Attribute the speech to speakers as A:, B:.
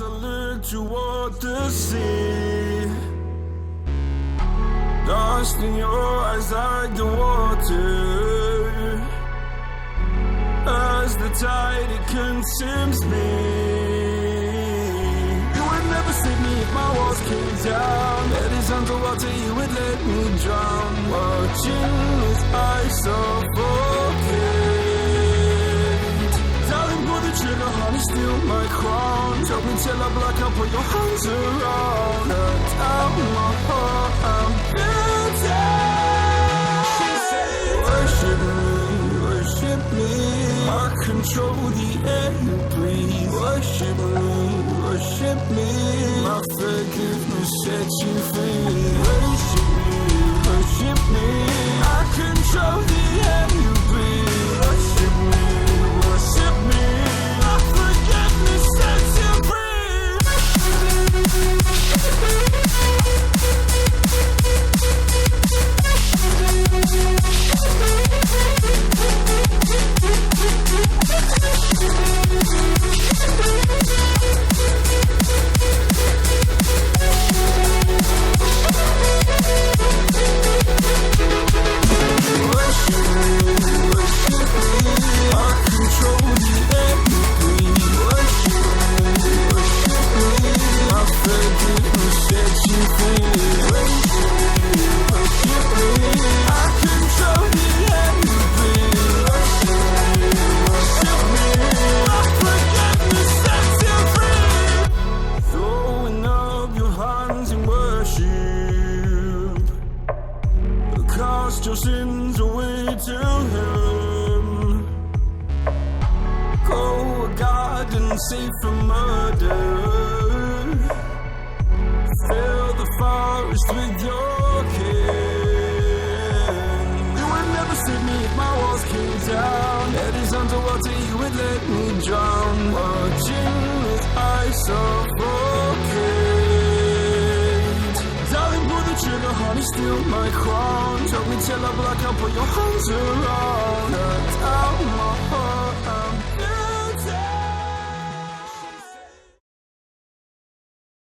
A: look toward the sea. Lost in your eyes like the water. As the tide, it consumes me. You would never save me if my walls came down. Head is underwater, you would let me drown. Watching as I suffocate. Darling, pull the trigger, honey, steal my crown. Choke me till I black out, put your hands around. Cut out my heart, I'm guilty. She said, worship me, worship me. I control the air you breathe. Worship me, worship me. My forgiveness sets you free. Worship me, worship me. I control the air you breathe. Worship me, worship me. My forgiveness sets you free. Cast your sins away to Him. Go a garden safe from murder. Fill the forest with your kin. You would never save me if my walls came down. Head is underwater, you would let me drown. Watching as I suffocate. Darling, pull the trigger, honey, steal my crown. Choke me till I black out, put your hands around. Cut out my heart, I'm